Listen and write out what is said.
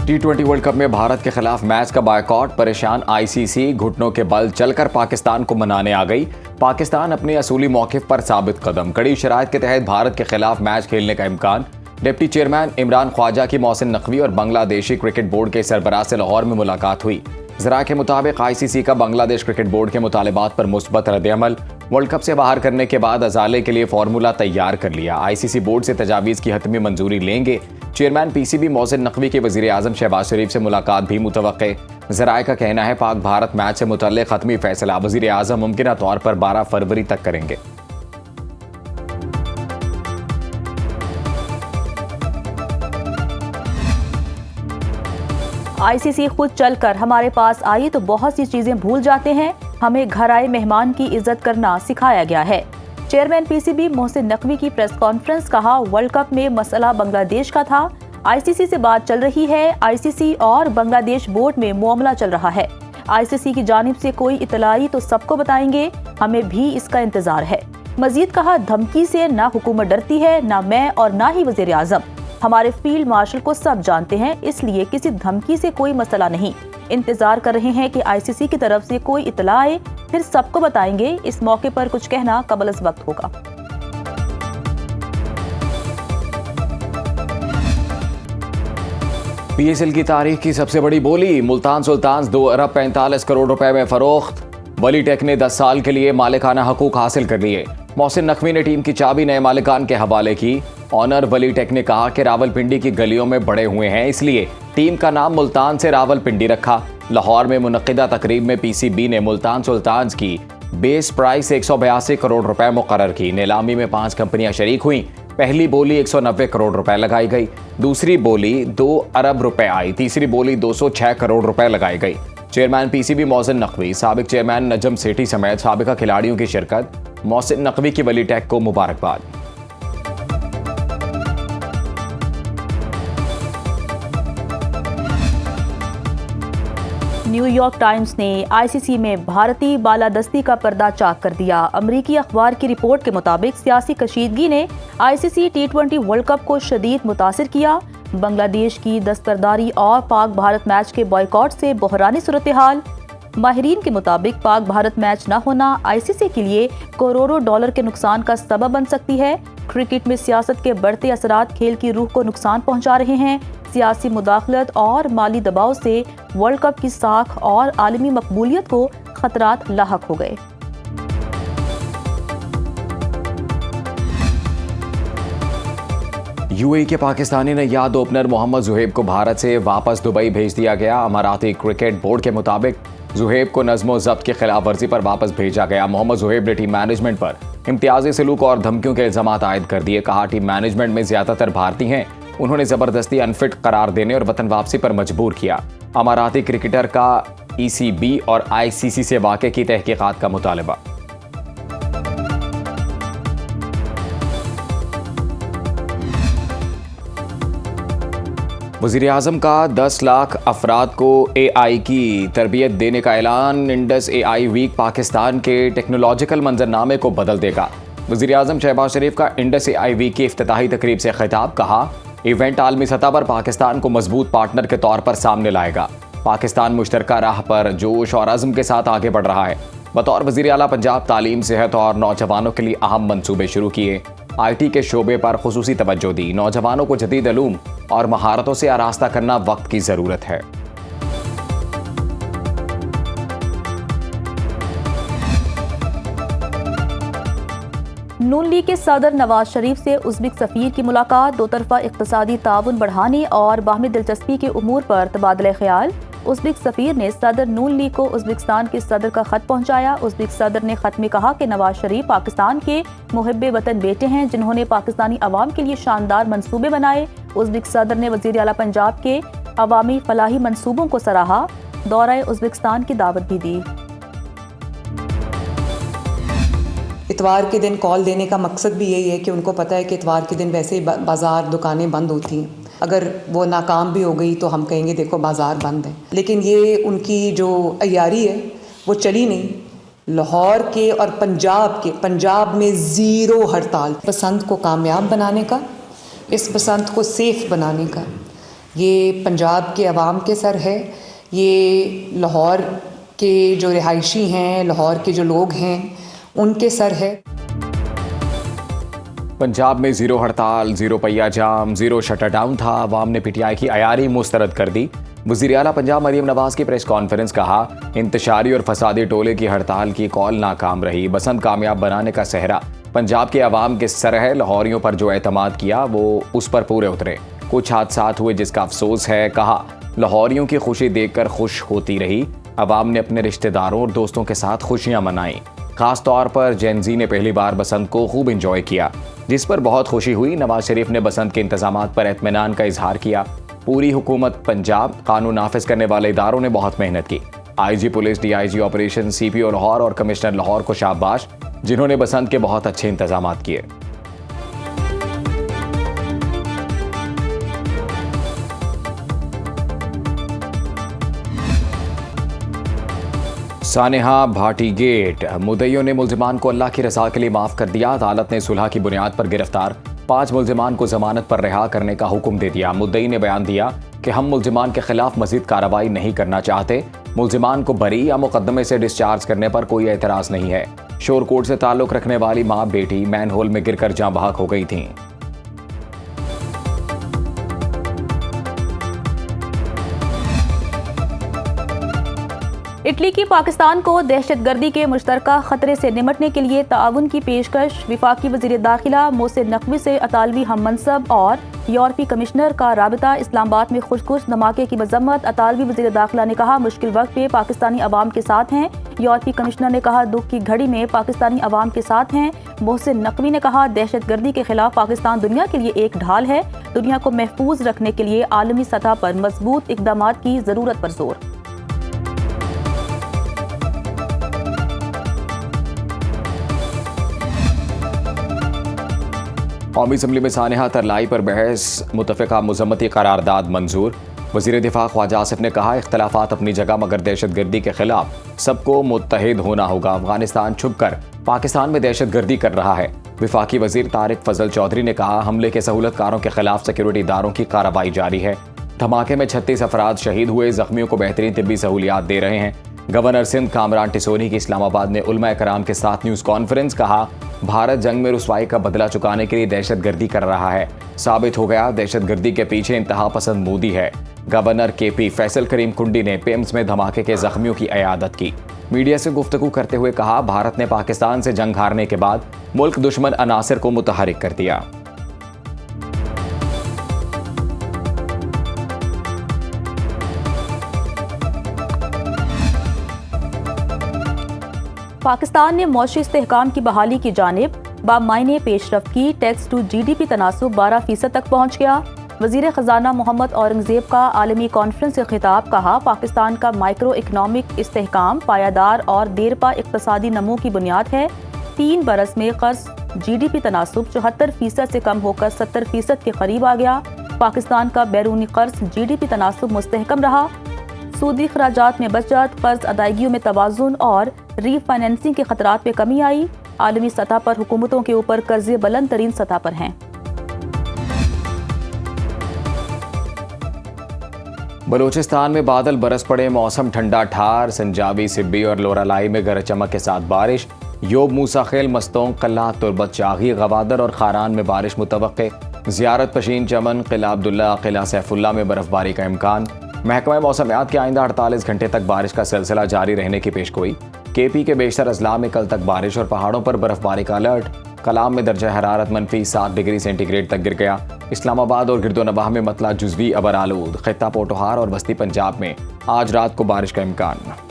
T20 world cup में भारत के खिलाफ मैच का बायकॉट, परेशान आईसीसी घुटनों के बल चलकर पाकिस्तान को मनाने आ गई। पाकिस्तान अपने असूली मौक़िफ़ पर साबित कदम, कड़ी शराइत के तहत भारत के खिलाफ मैच खेलने का इम्कान। डिप्टी चेयरमैन इमरान ख्वाजा की मोहसिन नकवी और बांग्लादेशी क्रिकेट बोर्ड के सरबराह से लाहौर में मुलाकात हुई। ज़राए के मुताबिक आईसीसी का बांग्लादेश क्रिकेट बोर्ड के मुतालिबात पर मुस्बत रद्द-ए-अमल। वर्ल्ड कप से बाहर करने के बाद अजाले के लिए फार्मूला तैयार कर लिया। आईसीसी बोर्ड से तजावीज़ की हतमी मंजूरी लेंगे। चेयरमैन पीसीबी मोहसिन नकवी की वज़ीर आज़म शहबाज शरीफ से मुलाकात भी मुतवक्के। ज़राए का कहना है पाक भारत मैच से मुतल्लिक़ हतमी फैसला वज़ीर आज़म मुमकिन तौर पर 12 फरवरी तक करेंगे। आईसीसी खुद चलकर हमारे पास आई तो बहुत सी चीजें भूल जाते हैं। हमें घर आए मेहमान की इज्जत करना सिखाया गया है। चेयरमैन पीसीबी मोहसिन नकवी की प्रेस कॉन्फ्रेंस, कहा वर्ल्ड कप में मसला बांग्लादेश का था। आईसीसी से बात चल रही है। आईसीसी और बांग्लादेश बोर्ड में मामला चल रहा है। आईसीसी की जानिब से कोई इतला आई तो सबको बताएंगे। हमें भी इसका इंतजार है। मजीद कहा, धमकी से ना हुकूमत डरती है, ना मैं और ना ही वज़ीर आज़म। हमारे फील्ड मार्शल को सब जानते हैं, इसलिए किसी धमकी से कोई मसला नहीं। इंतजार कर रहे हैं कि आईसीसी की तरफ से कोई इतला आए, फिर सबको बताएंगे। इस मौके पर कुछ कहना कबल अज़ वक्त होगा। पीएसएल की तारीख की सबसे बड़ी बोली, मुल्तान सुल्तान्स 2 अरब 45 करोड़ रुपए में फरोख्त। वली टेक ने 10 साल के लिए मालिकाना हकूक हासिल कर लिए। मोहसिन नकवी ने टीम की चाबी नए मालिकान के हवाले की। ऑनर वली टेक ने कहा कि रावलपिंडी की गलियों में बड़े हुए हैं, इसलिए टीम का नाम मुल्तान से रावलपिंडी रखा। लाहौर में मुनक्किदा तकरीब में पीसीबी ने मुल्तान सुल्तान्स की बेस प्राइस 182 करोड़ रुपए मुकर्रर की। नीलामी में 5 कंपनियां शरीक हुई। पहली बोली 190 करोड़ रुपए लगाई गई, दूसरी बोली 2 अरब रुपए आई, तीसरी बोली 206 करोड़ रुपए लगाई गई। चेयरमैन पीसीबी मोहसिन नकवी, साबिक चेयरमैन नजम सेठी समेत साबिका खिलाड़ियों की शिरकत। मोहसिन नकवी की वली टेक को मुबारकबाद। न्यूयॉर्क टाइम्स ने आईसीसी में भारतीय बालादस्ती का पर्दा चाक कर दिया। अमरीकी अखबार की रिपोर्ट के मुताबिक सियासी कशीदगी ने आईसीसी T20 वर्ल्ड कप को शदीद मुतासिर किया। बांग्लादेश की दस्तबरदारी और पाक भारत मैच के बॉयकॉट से बहरानी सूरत हाल। माहिरीन के मुताबिक पाक भारत मैच न होना आईसीसी के लिए करोड़ों डॉलर के नुकसान का सबब बन सकती है। क्रिकेट में सियासत के बढ़ते असरात खेल की रूह को नुकसान पहुंचा रहे हैं। सियासी मुदाखलत और माली दबाव से वर्ल्ड कप की साख और आलमी मकबूलियत को खतरात लाहक हो गए। यूएई के पाकिस्तानी नयाद ओपनर मोहम्मद जुहैब को भारत से वापस दुबई भेज दिया गया। अमाराती क्रिकेट बोर्ड के मुताबिक जुहैब को नज़्म ज़ब्त की खिलाफ वर्जी पर वापस भेजा गया। मोहम्मद जुहैब ने टीम मैनेजमेंट पर इम्तियाजी सलूक और धमकियों के इल्ज़ामात आयद कर दिए। कहा, टीम मैनेजमेंट में ज़्यादातर भारतीय हैं, उन्होंने ज़बरदस्ती अनफिट करार देने और वतन वापसी पर मजबूर किया। अमाराती क्रिकेटर का ईसीबी और आईसीसी से वाक़े की तहकीकात का मुतालबा। वज़ीर आज़म का 10 लाख अफराद को AI की तरबियत देने का ऐलान। इंडस AI वीक पाकिस्तान के टेक्नोलॉजिकल मंजरनामे को बदल देगा। वज़ीर आज़म शहबाज शरीफ का इंडस AI वीक की इफ्तिताही तकरीब से खिताब। कहा, इवेंट आलमी सतह पर पाकिस्तान को मजबूत पार्टनर के तौर पर सामने लाएगा। पाकिस्तान मुश्तरका राह पर जोश और अज़्म के साथ आगे बढ़ रहा है। बतौर वज़ीर आला पंजाब तालीम, सेहत और नौजवानों के लिए अहम मंसूबे शुरू किए। IT के शोबे पर खुसूसी तवज्जो दी। नौजवानों को जदीद इल्म और महारतों से आरास्ता करना वक्त की ज़रूरत है। नून लीग के सदर नवाज शरीफ से उज़्बेक सफ़ीर की मुलाकात। दो तरफ़ा इक़्तिसादी ताउन बढ़ाने और बाहमी दिलचस्पी के उमूर पर तबादला ख्याल। उज़्बेक सफ़ीर ने सदर नून लीग को उज़्बेकिस्तान के सदर का ख़त पहुँचाया। उज़्बेक सदर ने ख़त में कहा कि नवाज शरीफ पाकिस्तान के मुहिब्बे वतन बेटे हैं, जिन्होंने पाकिस्तानी अवाम के लिए शानदार मंसूबे बनाए। उज़्बेक सदर ने वज़ीर आला पंजाब के अवामी फलाही मंसूबों को सराहा। दौरा उज़्बेकिस्तान की दावत भी दी। इतवार के दिन कॉल देने का मकसद भी यही है कि उनको पता है कि इतवार के दिन वैसे ही बाज़ार दुकानें बंद होती हैं। अगर वो नाकाम भी हो गई तो हम कहेंगे देखो बाज़ार बंद है। लेकिन ये उनकी जो अय्यारी है वो चली नहीं। लाहौर के और पंजाब में ज़ीरो हड़ताल। पसंद को कामयाब बनाने का, इस पसंद को सेफ बनाने का, ये पंजाब के अवाम के सर है, ये लाहौर के जो रिहायशी हैं, लाहौर के जो लोग हैं, उनके सर है। पंजाब में जीरो हड़ताल, जीरो पहिया जाम, जीरो शटर डाउन था। अवाम ने पीटीआई की अयारी मुस्तरद कर दी। वज़ीर आला पंजाब मरियम नवाज की प्रेस कॉन्फ्रेंस, कहा इंतशारी और फसादी टोले की हड़ताल की कॉल नाकाम रही। बसंत कामयाब बनाने का सहरा पंजाब के अवाम के सर है। लाहौरियों पर जो एतमाद किया वो उस पर पूरे उतरे। कुछ हादसात हुए जिसका अफसोस है। कहा लाहौरियों की खुशी देखकर खुश होती रही। अवाम ने अपने रिश्तेदारों और दोस्तों के साथ खुशियां मनाई। खास तौर पर जेनजी ने पहली बार बसंत को खूब इंजॉय किया, जिस पर बहुत खुशी हुई। नवाज शरीफ ने बसंत के इंतजामात पर इत्मीनान का इजहार किया। पूरी हुकूमत पंजाब, कानून नाफिज करने वाले इदारों ने बहुत मेहनत की। IG police, DIG operation, CPO Lahore और कमिश्नर लाहौर को शाबाश, जिन्होंने बसंत के बहुत अच्छे इंतजामात किए। सानेहा भाटी गेट, मुद्दइयों ने मुल्जिमान को अल्लाह की रज़ा के लिए माफ़ कर दिया। अदालत ने सुलह की बुनियाद पर गिरफ्तार 5 मुल्जिमान को जमानत पर रिहा करने का हुक्म दे दिया। मुद्दई ने बयान दिया कि हम मुल्जिमान के खिलाफ मजीद कार्रवाई नहीं करना चाहते। मुल्जिमान को बरी या मुकदमे से डिस्चार्ज करने पर कोई एतराज़ नहीं है। शोरकोट से ताल्लुक़ रखने वाली माँ बेटी मैनहोल में गिरकर जाँ बहक हो गई थीं। इटली की पाकिस्तान को दहशतगर्दी के मुश्तरका खतरे से निपटने के लिए ताउन की पेशकश। वफाकी वज़ीर दाखिला मोहसिन नकवी से अतालवी हम मनसब और यूरोपी कमिश्नर का राबिता। इस्लामाबाद में खुदकुश धमाके की मजम्मत। अतालवी वज़ीर दाखिला ने कहा मुश्किल वक्त पे पाकिस्तानी अवाम के साथ हैं। यूरोपी कमिश्नर ने कहा दुख की घड़ी में पाकिस्तानी अवाम के साथ हैं। मोहसिन नकवी ने कहा दहशतगर्दी के खिलाफ पाकिस्तान दुनिया के लिए एक ढाल है। दुनिया को महफूज रखने के लिए आलमी सतह पर मजबूत इक़दाम की ज़रूरत पर जोर। कौमी असम्बली में सानेहा तरलाई पर बहस, मुतफ़िक़ा मज़म्मती करारदाद मंजूर। वज़ीर दिफ़ा ख्वाजा आसिफ ने कहा इख्तलाफात अपनी जगह मगर दहशतगर्दी के खिलाफ सबको मुत्तहिद होना होगा। अफगानिस्तान छुपकर पाकिस्तान में दहशतगर्दी कर रहा है। वफाकी वज़ीर तारिक फजल चौधरी ने कहा हमले के सहूलतकारों के खिलाफ सिक्योरिटी इदारों की कार्रवाई जारी है। धमाके में 36 अफराद शहीद हुए, जख्मियों को बेहतरीन तिब्बी सहूलियात दे रहे हैं। गवर्नर सिंध कामरान टिसोनी की इस्लामाबाद में उलमा कराम के साथ न्यूज़ कॉन्फ्रेंस, कहा भारत जंग में रुसवाई का बदला चुकाने के लिए दहशतगर्दी कर रहा है। साबित हो गया दहशतगर्दी के पीछे इंतहा पसंद मोदी है। गवर्नर केपी फैसल करीम कुंडी ने पेम्स में धमाके के जख्मियों की अयादत की। मीडिया से गुफ्तगू करते हुए कहा भारत ने पाकिस्तान से जंग हारने के बाद मुल्क दुश्मन अनासिर को मुतहरिक कर दिया। पाकिस्तान ने मौशी इस्तेहकाम की बहाली की जानिब बामायने पेशरफ्त की। टैक्स टू GDP तनासुब 12% तक पहुँच गया। वज़ीर ख़जाना मोहम्मद औरंगज़ेब का आलमी कॉन्फ्रेंस से खिताब, कहा पाकिस्तान का माइक्रो इकनॉमिक इस्तेहकाम पायादार और देरपा इक़्तिसादी नमो की बुनियाद है। 3 बरस में कर्ज GDP तनासुब 74% से कम होकर 70% के करीब आ गया। पाकिस्तान का बैरूनी कर्ज GDP तनासुब मुस्तहकम रहा। सूदी खराजात में बचत, कर्ज अदायगियों में तवाज़ुन और रीफाइनेंसिंग के खतरात में कमी आई। आलमी सतह पर हुकूमतों के ऊपर कर्जे बुलंद तरीन सतह पर हैं। बलूचिस्तान में बादल बरस पड़े, मौसम ठंडा ठार। संजाबी, सिब्बी और लोरालाई में गरज चमक के साथ बारिश। योब, मूसा खेल, मस्तों, कल्ला, तुरबत, चागी, गवादर और खारान में बारिश मुतवक्के। ज़ियारत पशीन, चमन, किला अब्दुल्ला, किला सैफुल्ला में बर्फबारी का इम्कान। महकमा मौसमियात के आइंदा 48 घंटे तक बारिश का सिलसिला जारी रहने की पेशगोई। KP के बेशतर अजला में कल तक बारिश और पहाड़ों पर बर्फबारी का अलर्ट। कलाम में दर्जा हरारत -7 डिग्री सेंटीग्रेड तक गिर गया। इस्लामाबाद और गिरदोनवाह में मतला जुज़वी अबर आलूद। खित्ता पोटोहार और वस्ती पंजाब में आज रात को बारिश का इम्कान।